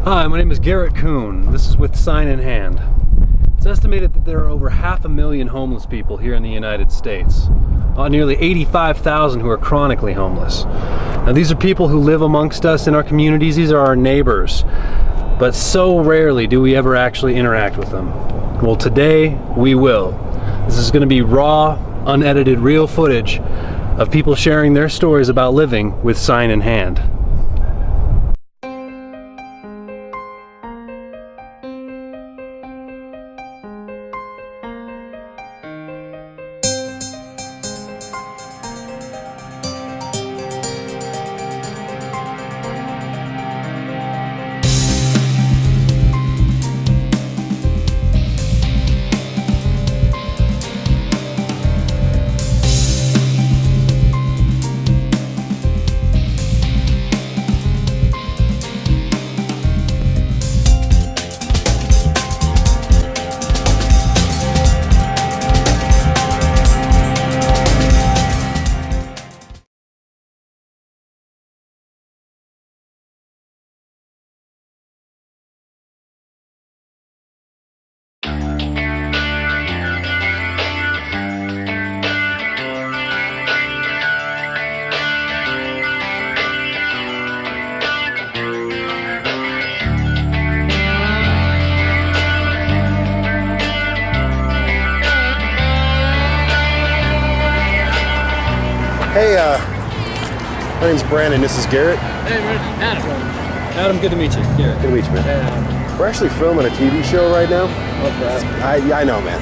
Hi, my name is Garrett Kuhn. This is with Sign in Hand. It's estimated that there are over 500,000 homeless people here in the United States. Nearly 85,000 who are chronically homeless. Now these are people who live amongst us in our communities. These are our neighbors. But so rarely do we ever actually interact with them. Well, today we will. This is going to be raw, unedited, real footage of people sharing their stories about living with Sign in Hand. Hey, my name's Brandon. This is Garrett. Hey, Adam. Adam, good to meet you. Garrett. Good to meet you, man. We're actually filming a TV show right now. I know, man.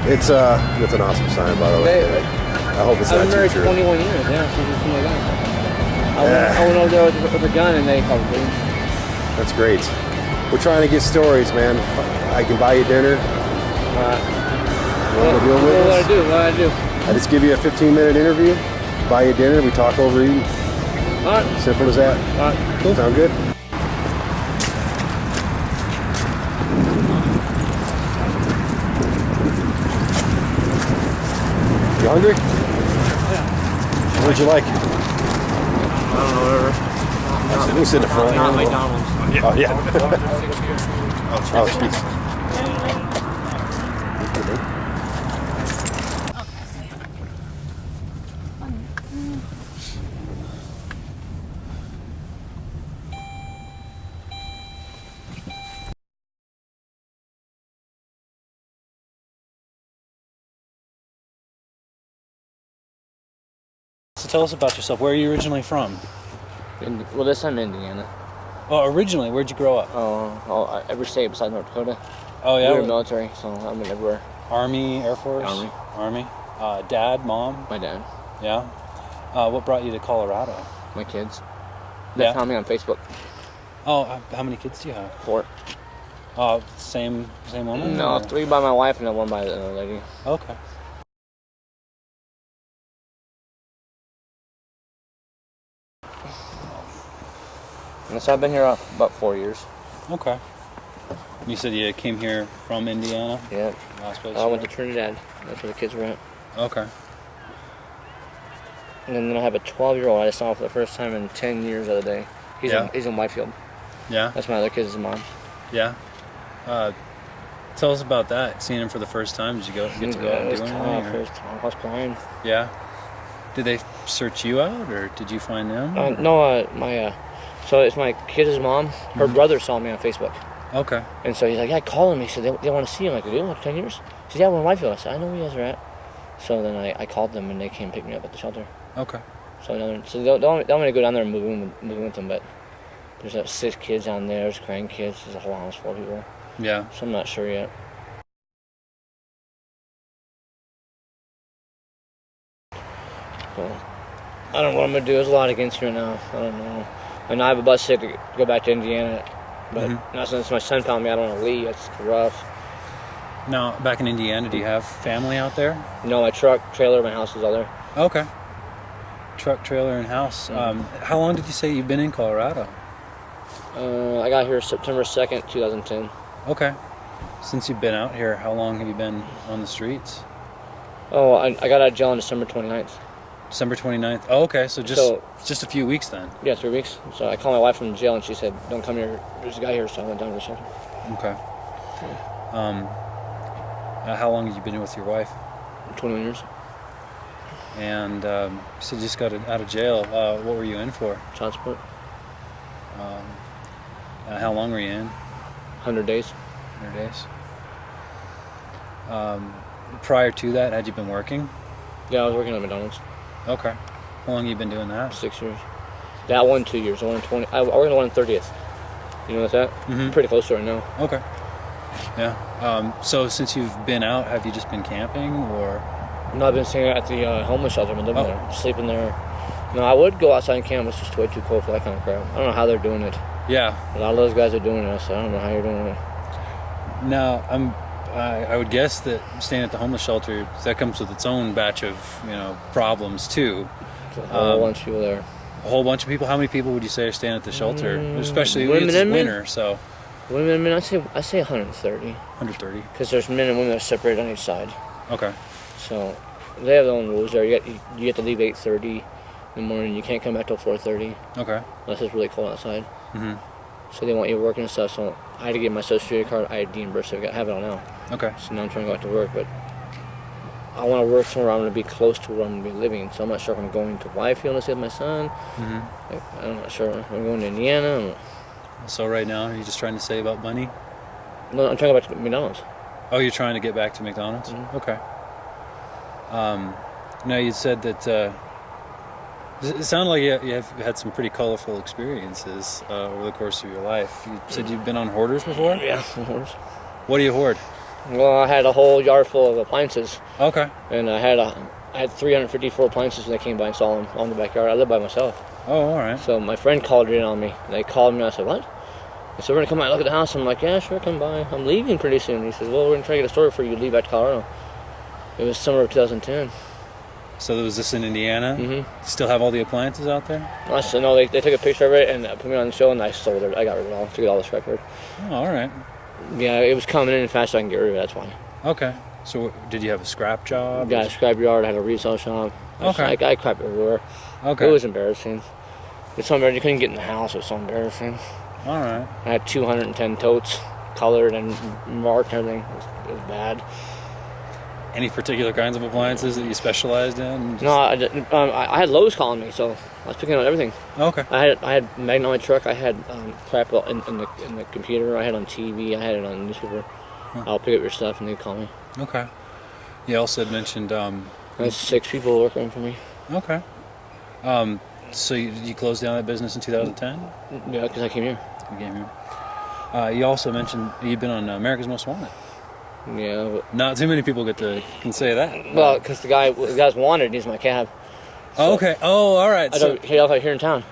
It's an awesome sign, by the way. I hope it's not too true. I've been married 21 years, yeah, something like that. I went over there with a gun and they called me. That's great. We're trying to get stories, man. I can buy you dinner. What do I do? I just give you a 15-minute interview, buy you dinner, we talk over eating. All right. Simple as that. All right. Cool. Sound good? You hungry? Yeah. What'd you like? I don't know, whatever. We can sit in the front. Not McDonald's. Oh, yeah. Oh, jeez. So tell us about yourself. Where are you originally from? This time Indiana. Oh, originally, where'd you grow up? Every state besides North Dakota. Oh, yeah? We were military, so I've been everywhere. Army, Air Force? Army. Dad, mom? My dad. Yeah? What brought you to Colorado? My kids. They found me on Facebook. Oh, how many kids do you have? 4. Same woman? No, 3 by my wife and then 1 by another lady. Okay. And so I've been here about 4 years. Okay. You said you came here from Indiana? Yeah. Last place I went to Trinidad. That's where the kids were at. Okay. And then I have a 12-year-old I just saw for the first time in 10 years the other day. He's in Whitefield. Yeah? That's my other kid's mom. Yeah? Tell us about that, seeing him for the first time. Did you get to go out and do anything? First time. I was crying. Yeah? Did they search you out, or did you find them? So it's my kid's mom. Her brother saw me on Facebook. Okay. And so he's like, yeah, call him. He said, they want to see him. I'm like, they do? Like 10 years? He said, yeah, we're in Whitefield. I said, I know where you guys are at. So then I called them, and they came pick me up at the shelter. Okay. So they'll want me to go down there and move in with them, but there's 6 kids down there. There's grandkids. There's a whole house full of people. Yeah. So I'm not sure yet. So, I don't know what I'm going to do. There's a lot against me right now. I don't know. And I have a bus ticket to go back to Indiana. But now since my son found me, I don't want to leave. It's rough. Now, back in Indiana, do you have family out there? No, my truck, trailer, my house is all there. Okay. Truck, trailer, and house. How long did you say you've been in Colorado? I got here September 2nd, 2010. Okay. Since you've been out here, how long have you been on the streets? Oh, I got out of jail on December 29th. December 29th. Oh, okay. So just a few weeks then. Yeah, 3 weeks. So I called my wife from jail, and she said, "Don't come here. There's a guy here." So I went down to the shelter. Okay. How long have you been with your wife? 21 years. And you said you just got out of jail. What were you in for? Child support. How long were you in? 100 days. 100 days. Prior to that, had you been working? Yeah, I was working at McDonald's. Okay. How long have you been doing that? 6 years. That one, 2 years. The one in 20. I worked the one in 30th. You know what's that? Mm-hmm. Pretty close to it now. Okay. Yeah. So since you've been out, have you just been camping or? No, I've been staying at the homeless shelter. I've been living there, sleeping there. No, I would go outside and camp. It's just way too cold for that kind of crap. I don't know how they're doing it. Yeah. A lot of those guys are doing it, so I don't know how you're doing it. Now, I would guess that staying at the homeless shelter, that comes with its own batch of, problems too. There's a whole bunch of people there. A whole bunch of people? How many people would you say are staying at the shelter? Especially women it's and men? winter, so. Women and men, I say 130. 130. Because there's men and women that are separated on each side. Okay. So they have their own rules there. You have to leave 8:30 in the morning. You can't come back till 4:30 Okay. unless it's really cold outside. Mm-hmm. So they want you working and stuff. So I had to get my social security card, ID, and birth certificate. I have it all now. Okay. So now I'm trying to go back to work, but I want to work somewhere I'm going to be close to where I'm going to be living. So I'm not sure if I'm going to Wyfield to see my son. Mm-hmm. I'm not sure. I'm going to Indiana. So right now, are you just trying to save up money? No, I'm trying to go back to McDonald's. Oh, you're trying to get back to McDonald's? Mm-hmm. Okay. Now you said that it sounded like you have had some pretty colorful experiences over the course of your life. You said you've been on hoarders before? Yeah. What do you hoard? Well, I had a whole yard full of appliances. Okay. And I had 354 appliances when they came by and saw them all in the backyard. I live by myself. Oh, all right. So my friend called in on me. They called me and I said, "What?" They said, "We're going to come by and look at the house." I'm like, "Yeah, sure, come by. I'm leaving pretty soon." He says, "Well, we're going to try to get a story for you to leave back to Colorado." It was summer of 2010. So was this in Indiana? Mm-hmm. Still have all the appliances out there? I said, no, they took a picture of it and put me on the show and I sold it. I got rid of it all. Took it all this record. Oh, all right. Yeah, it was coming in fast so I can get rid of it, that's why. Okay. So did you have a scrap job? Got a scrap yard, I had a resale shop. Okay. I crap everywhere. Okay. It was embarrassing. It's so embarrassing. You couldn't get in the house. It was so embarrassing. All right. I had 210 totes, colored and marked and everything. It was bad. Any particular kinds of appliances that you specialized in? No, I had Lowe's calling me, so I was picking up everything. Okay. I had Magnet on my truck. I had crap in the computer. I had on TV. I had it on the newspaper. I'll pick up your stuff and they call me. Okay. You also had mentioned. There's 6 people working for me. Okay. So you closed down that business in 2010? Yeah, because I came here. You came here. You also mentioned you've been on America's Most Wanted. Yeah. But, Not too many people can say that. well, because the guy's wanted needs my cab. So okay. Oh, all right. He was here in town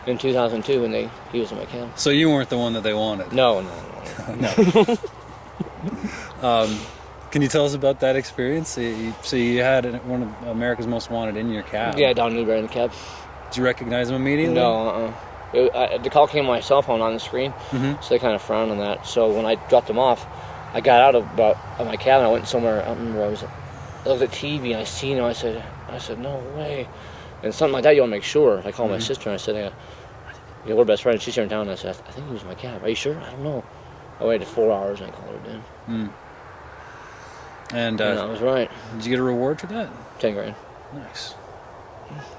in 2002 when he was in my cab. So you weren't the one that they wanted? No. No. Can you tell us about that experience? So you had one of America's Most Wanted in your cab? Yeah, Don Newberry in the cab. Did you recognize him immediately? No, the call came on my cell phone on the screen, so they kind of frowned on that. So when I dropped him off, I got out of my cab and I went somewhere. I don't remember where I was. I looked at TV and I seen him. I said, no way. And something like that, you want to make sure. I called my sister and I said, yeah, we're best friends. She's here in town. And I said, I think he was in my cab. Are you sure? I don't know. I waited 4 hours and I called her in. And I was right. Did you get a reward for that? 10 grand. Nice.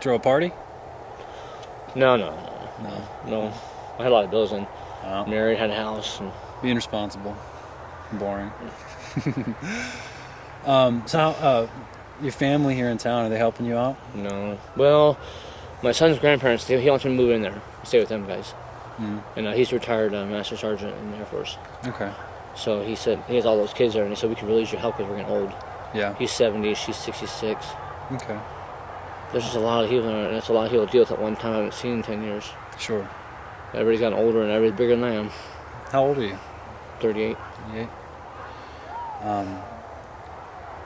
Throw a party? No. No. I had a lot of bills in. Oh. Married, had a house. And being responsible. Boring. So how, your family here in town, are they helping you out? No. Well, my son's grandparents, he wants me to move in there. Stay with them guys. And he's retired Master Sergeant in the Air Force. Okay. So he said, he has all those kids there, and he said, we can really use your help because we're getting old. Yeah. He's 70, she's 66. Okay. There's just a lot of people there, and it's a lot of people to deal with at one time I haven't seen in 10 years. Sure. Everybody's gotten older, and everybody's bigger than I am. How old are you? 38. 38.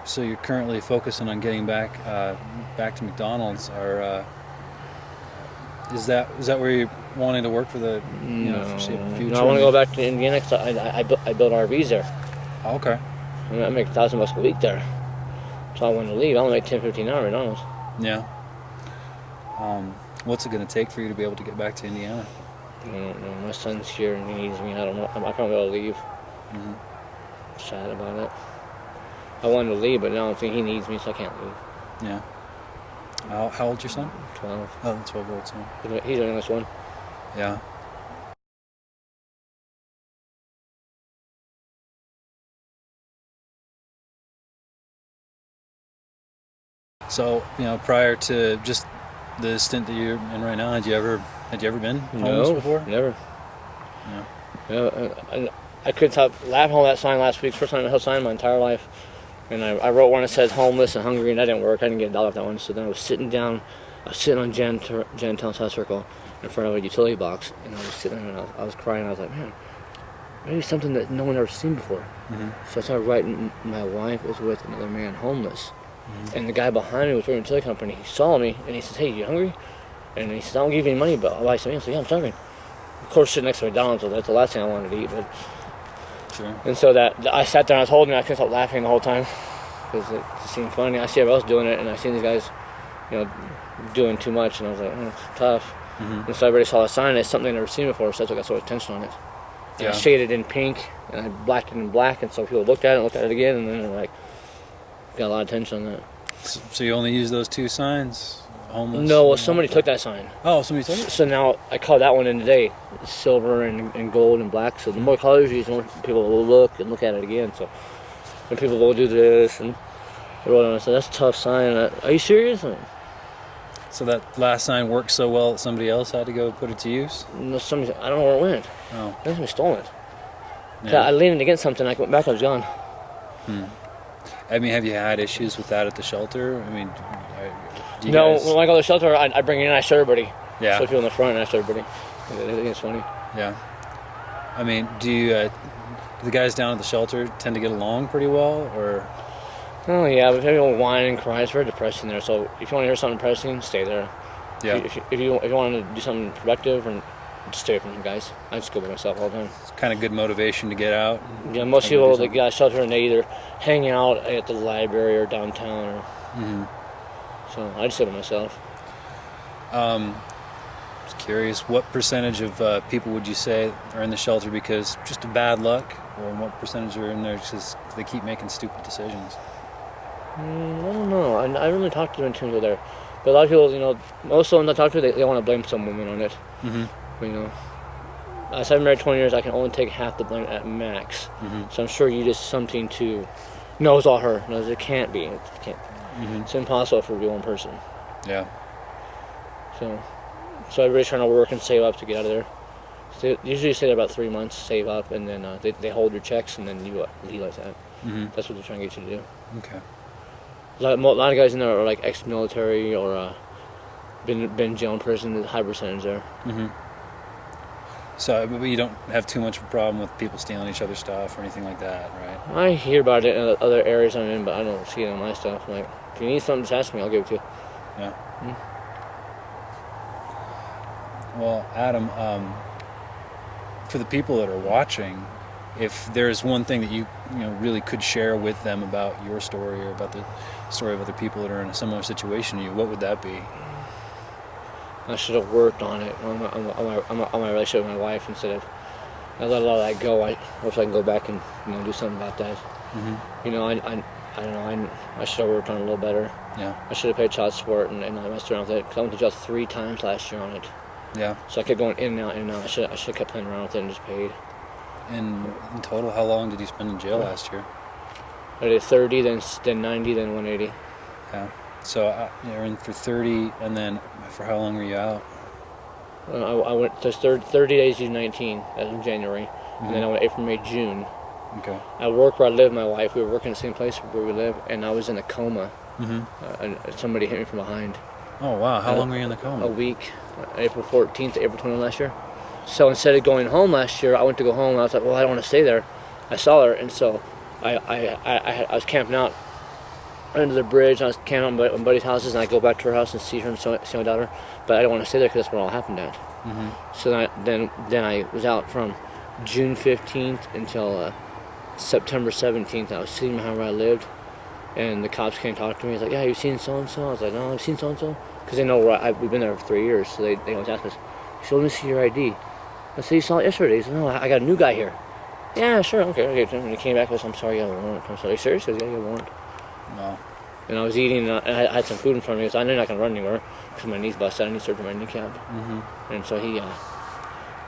So you're currently focusing on getting back to McDonald's, or is that where you're wanting to work for the foreseeable future? No, I want to go back to Indiana because I built RVs there. Oh, okay. I make $1,000 a week there. So I wanted to leave. I only make $10, $15 an hour at McDonald's. Yeah. What's it going to take for you to be able to get back to Indiana? I don't know. My son's here and he needs me. I don't know. I probably will leave. Mm-hmm. I'm sad about it. I wanted to leave, but I don't think he needs me, so I can't leave. Yeah. How old's your son? 12. Oh, the 12-year-old son. He's the youngest one. Yeah. So, prior to just the stint that you're in right now, had you ever been homeless before? Never. No. I couldn't stop laughing at that sign last week. First time I held a sign in my entire life. And I wrote one that says homeless and hungry, and that didn't work. I didn't get $1 off that one. So then I was sitting on Jantown South Circle in front of a utility box, and I was sitting there and I was crying. I was like, man, maybe something that no one ever seen before. Mm-hmm. So I started writing. My wife was with another man homeless. Mm-hmm. And the guy behind me was working at a utility company. He saw me and he said, hey, you hungry? And he said, I don't give you any money, but I'll buy something. I said, yeah, I'm starving. Of course, sitting next to McDonald's, so that's the last thing I wanted to eat. But sure. And so I sat there and I was holding it. I couldn't stop laughing the whole time because it seemed funny. I see everyone else doing it, and I seen these guys, doing too much, and I was like, oh, it's tough. Mm-hmm. And so I already saw a sign. It's something I'd never seen before, so that's what got so much attention on it. And yeah. I shaded in pink, and I blacked it in black, and so people looked at it again, and then they're like, got a lot of attention on that. So you only use those two signs? Homeless? No, well, somebody took that sign. Oh, somebody took it? So now I call that one in today, silver and gold and black. So the more colors you use, the more people will look at it again. So when people will do this and so that's a tough sign. Are you serious? So that last sign worked so well that somebody else had to go put it to use? No, I don't know where it went. Oh. Somebody stole it. Yeah. I leaned against something. I went back. I was gone. I mean, have you had issues with that at the shelter? I mean, do you no. guys... When I go to the shelter, I bring it in. I show everybody. Yeah. So people in the front, and I show everybody. I think it's funny. Yeah. I mean, do the guys down at the shelter tend to get along pretty well, or? Oh yeah, but people whine and cry. It's very depressing there. So if you want to hear something depressing, stay there. Yeah. If you want to do something productive, and just stay away from them guys. I just go by myself all the time. It's kind of good motivation to get out. Yeah, most people that get out of shelter and they either hang out at the library or downtown, or so I just stay by myself. Just curious, what percentage of people would you say are in the shelter because just of bad luck, or what percentage are in there because they keep making stupid decisions? I don't know. I really talked to them in terms of there. But a lot of people, most of them I talk to, they want to blame some woman on it. As I've been married 20 years, I can only take half the blame at max. So I'm sure you did something to, no, it's all her. No, it can't be. It can't. It's impossible for it to be one person. Yeah. So everybody's trying to work and save up to get out of there. So they usually stay there about 3 months, save up, and then they hold your checks, and then you leave like that. That's what they're trying to get you to do. Okay. A lot of guys in there are like ex-military or been jail in prison. The high percentage there. So, but you don't have too much of a problem with people stealing each other's stuff or anything like that, right? I hear about it in other areas I'm in, but I don't see it in my stuff. Like, if you need something, just ask me. I'll give it to you. Yeah. Well, Adam, for the people that are watching, if there's one thing that you really could share with them about your story or about the story of other people that are in a similar situation to you, what would that be? I should have worked on it on my relationship with my wife instead of I let a lot of that go. I wish I can go back and do something about that. I don't know. I should have worked on it a little better. Yeah. I should have paid child support and I messed around with it. 'Cause I went to jail 3 times last year on it. Yeah. So I kept going in and out, in and out. I should have kept playing around with it and just paid. And in total, how long did you spend in jail last year? I did 30, then 90, then 180. Yeah. So you're in for 30, and then for how long were you out? I went to 30 days to 19, that was in January. And then I went April, May, June. Okay. I worked where I live with my wife. We were working in the same place where we live, and I was in a coma. And somebody hit me from behind. Oh, wow. How long were you in the coma? A week, April 14th to April 20th last year. So instead of going home last year, I went to go home, and I was like, well, I don't want to stay there. I saw her, and so I was camping out under the bridge. I was camping out my buddy's houses, and I go back to her house and see her and see my daughter. But I don't want to stay there because that's where it all happened at. So then I was out from June 15th until September 17th. I was sitting behind where I lived, and the cops came talk to me. He's like, yeah, you've seen so-and-so? I was like, no, I've seen so-and-so. because they know we've been there for 3 years, so they always ask us, so let me see your ID. I said, you saw it yesterday. He said, no, I got a new guy here. Yeah, sure, okay. And he came back and said, I'm sorry, you got a warrant. I said, are you serious? He said, yeah, you got a warrant. No. And I was eating, and I had some food in front of me, so I knew I'm not going to run anywhere, because my knee's busted. I need surgery on my kneecap. Mm-hmm. And so he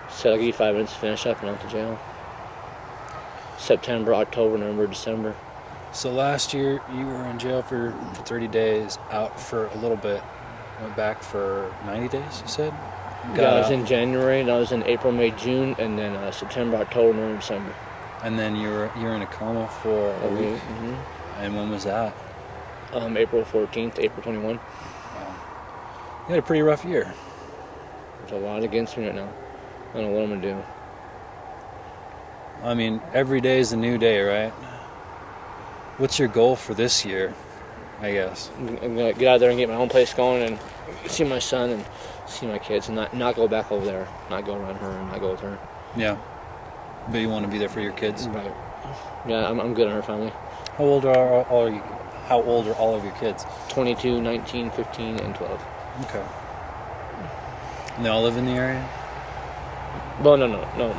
said, I'll give you 5 minutes to finish up, and I went to jail. September, October, November, December. So last year you were in jail for 30 days, out for a little bit, went back for 90 days, you said? Yeah, I was in January, and I was in April, May, June, and then September, October, November, December. And then you were in a coma for a week. Mm-hmm. And when was that? April 14th, April 21. Wow. You had a pretty rough year. There's a lot against me right now. I don't know what I'm going to do. I mean, every day is a new day, right? What's your goal for this year, I guess? I'm going to get out there and get my own place going and see my son and see my kids and not go back over there, not go around her and not go with her. Yeah. But you want to be there for your kids? Right. Yeah, I'm good on her family. How old are all of your kids? 22, 19, 15, and 12. Okay. And they all live in the area? Well, no.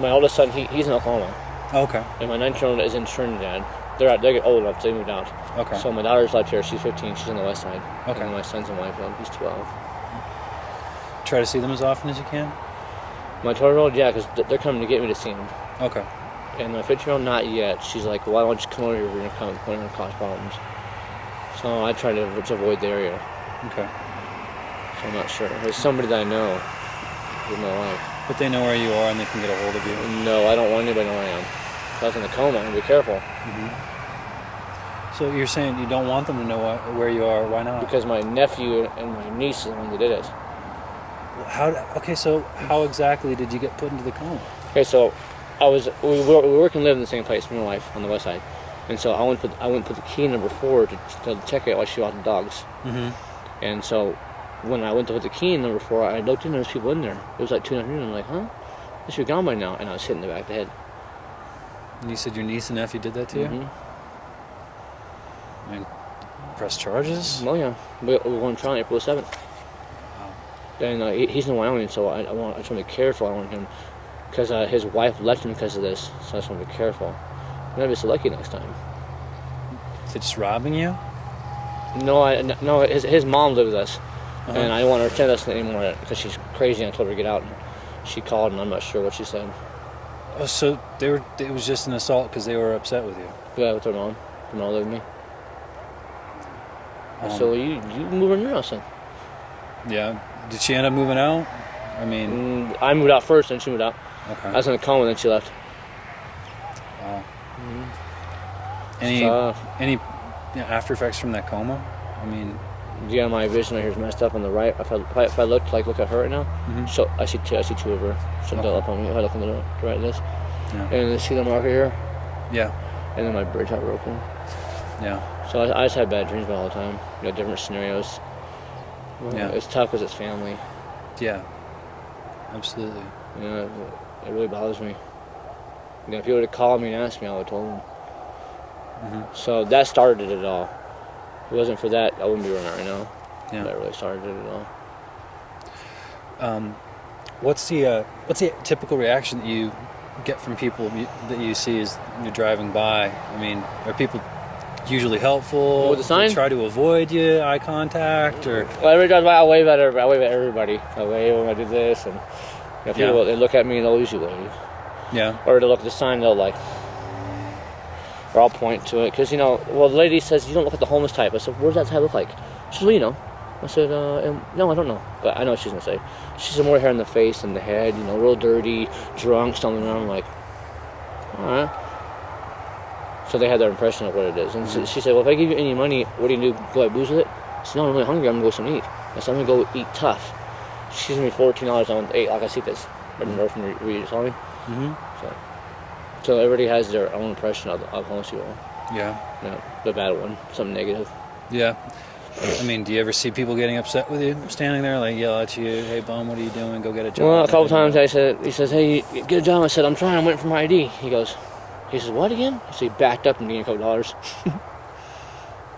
My oldest son, he's in Oklahoma. Oh, okay. And my 19-year-old is in Trinidad. They're old enough, so they moved out. Okay. So my daughter's left here. She's 15. She's on the west side. Okay. And my son's in Whiteville. He's 12. Try to see them as often as you can? My 12-year-old, yeah, because they're coming to get me to see him. Okay. And my 15-year-old, not yet. She's like, why don't you come over here? We're going to cause problems. So I try to avoid the area. Okay. So I'm not sure. There's somebody that I know in my life. But they know where you are and they can get a hold of you? No, I don't want anybody to know where I am. If I was in a coma, I'd be careful. Mm-hmm. So you're saying you don't want them to know where you are? Why not? Because my nephew and my niece is the one that did it. So how exactly did you get put into the coma? Okay, so we work and live in the same place, me and my wife, on the west side. And so I went and put the key in number 4 to check it while she walked the dogs. Mm-hmm. And so when I went to put the key in number 4, I looked in, there was people in there. It was like 2 in the afternoon. I'm like, huh? They should be gone by now. And I was hit in the back of the head. And you said your niece and nephew did that to you? Mm-hmm. I mean, press charges? Well, yeah. We're going to trial on April 7th. Wow. And he's in Wyoming, so I want to be careful. I want him, because his wife left him because of this. So I just want to be careful. Maybe be so lucky next time. Is it just robbing you? No. His mom lived with us, Uh-huh. and I don't want her to attend us anymore because she's crazy. And I told her to get out. And she called, and I'm not sure what she said. Oh, so it was just an assault because they were upset with you? Yeah, with her mom. Her mom lived with me. So you move in your house then? Yeah. Did she end up moving out? I mean... I moved out first, and she moved out. Okay. I was in a coma, then she left. Wow. Mm-hmm. Any after effects from that coma? I mean... Yeah, my vision right here is messed up on the right. If I look at her right now, Mm-hmm. so I see 2 of her. So Okay. they'll up on me if I look on the right of this. Yeah. And then see the marker here, Yeah. and then my bridge got broken. Yeah. So I just have bad dreams about all the time. Different scenarios. Yeah. It's tough because it's family. Yeah. Absolutely. It really bothers me. If people would have called me and asked me, I would have told them. Mm-hmm. So that started it all. If it wasn't for that, I wouldn't be running right now. Yeah. That really started it all. What's the typical reaction that you get from people that you see as you're driving by? I mean, are people usually helpful? With the sign? Do they try to avoid you, eye contact, or? Well, every time I wave at everybody. I wave at everybody. I wave when I do this, and people they look at me and they'll usually wave. Yeah. Or they look at the sign, they'll like, or I'll point to it because the lady says you don't look at the homeless type. I said, what does that type look like? She said, well, you know. I said, no, I don't know, but I know what she's gonna say. She said more hair in the face and the head, real dirty, drunk, stumbling around. I'm like, all right. So they had their impression of what it is. And she said, well, if I give you any money, what do you do? Go buy booze with it? I said, no, I'm really hungry. I'm going to go something to eat. I said, I'm going to go eat tough. She gives me $14. I went, hey, like I see this. I didn't know from where you saw me. Mm-hmm. So everybody has their own impression of homeless people. Yeah. The bad one, something negative. Yeah. I mean, do you ever see people getting upset with you, standing there, like yell at you, hey, bum, what are you doing? Go get a job. Well, a couple times he says, hey, get a job. I said, I'm trying. I'm waiting for my ID. He says, what again? So he backed up and gave me a couple dollars.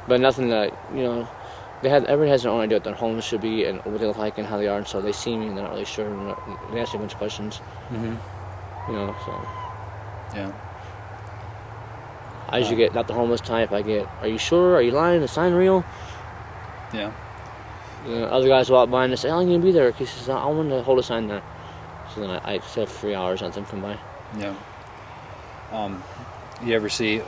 But nothing that, everybody has their own idea what their homes should be and what they look like and how they are, and so they see me and they're not really sure. And they ask me a bunch of questions. You know, so. Yeah. I usually get not the homeless type. I get, are you sure? Are you lying? The sign real? Yeah. You know, other guys walk by and they say, "How long are you gonna be there?" He says, "I want to hold a sign there." So then I just have 3 hours and let them come by. Yeah. You ever see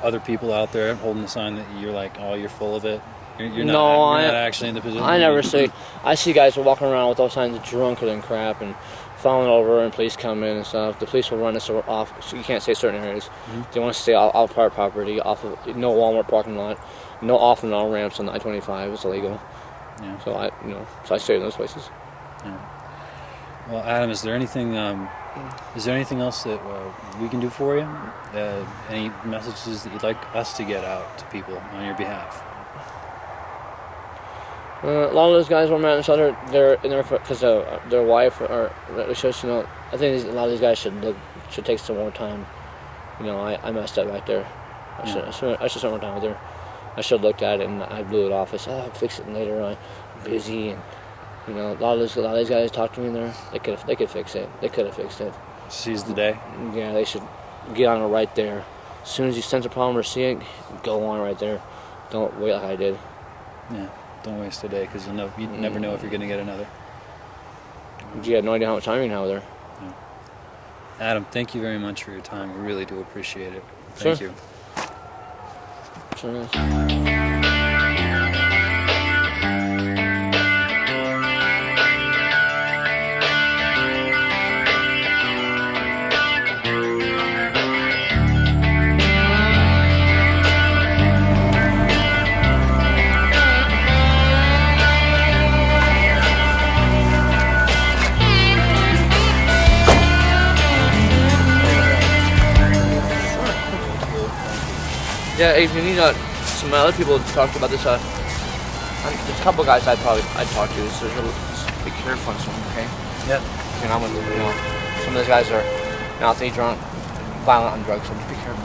other people out there holding the sign that you're like, oh, you're full of it? You're not actually in the position. I never see. I see guys walking around with those signs drunker than crap and falling over, and police come in and stuff. The police will run us off, so you can't stay certain areas. They want to stay off park property, off of no Walmart parking lot, no off and on ramps on the I-25. It's illegal. Yeah. So I stay in those places. Yeah. Well, Adam, is there anything else that we can do for you? Any messages that you'd like us to get out to people on your behalf? A lot of those guys were mad at each other. They're in there because their wife or it's just, you know, I think a lot of these guys should take some more time. You know, I messed up right there. I should spend more time with her. I should have looked at it and I blew it off. I said, I'll fix it later. I'm busy, and you know, a lot of these guys talked to me in there. They could fix it. They could have fixed it. Seize the day. Yeah, they should get on it right there. As soon as you sense a problem or see it, go on right there. Don't wait like I did. Yeah. Don't waste a day, because you never know if you're going to get another. You have no idea how much time you can have there. Yeah. Adam, thank you very much for your time. We really do appreciate it. Thank you. Sure is. Yeah, if you need some other people to talk about this, there's a couple guys I'd talk to. So just be careful on some, okay? Yeah. You know, some of those guys are they drunk, violent on drugs. So just be careful.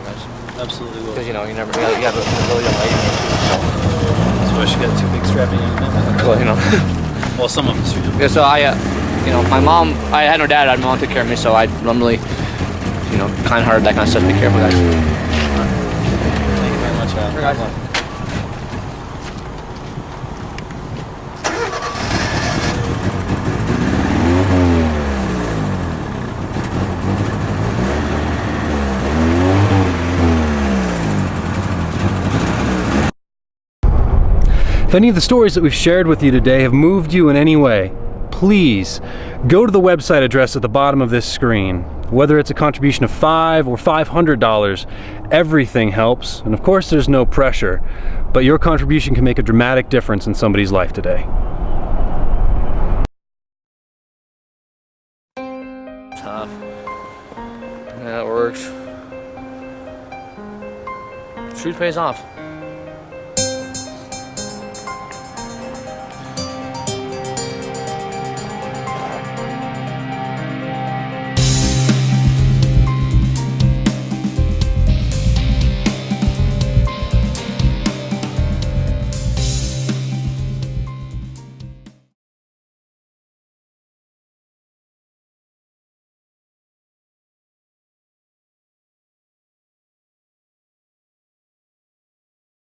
Guys. Absolutely will. Because you never you have a really young lady. Especially got two big strapping young men. Well, you know. Well, some of us. Yeah. So my mom, I had no dad. My mom took care of me, so I'm really, kind-hearted, that kind of stuff. Be careful, guys. Sure, guys. If any of the stories that we've shared with you today have moved you in any way, please go to the website address at the bottom of this screen. Whether it's a contribution of $5 or $500, everything helps. And of course, there's no pressure, but your contribution can make a dramatic difference in somebody's life today. Tough. Yeah, it works. Truth pays off.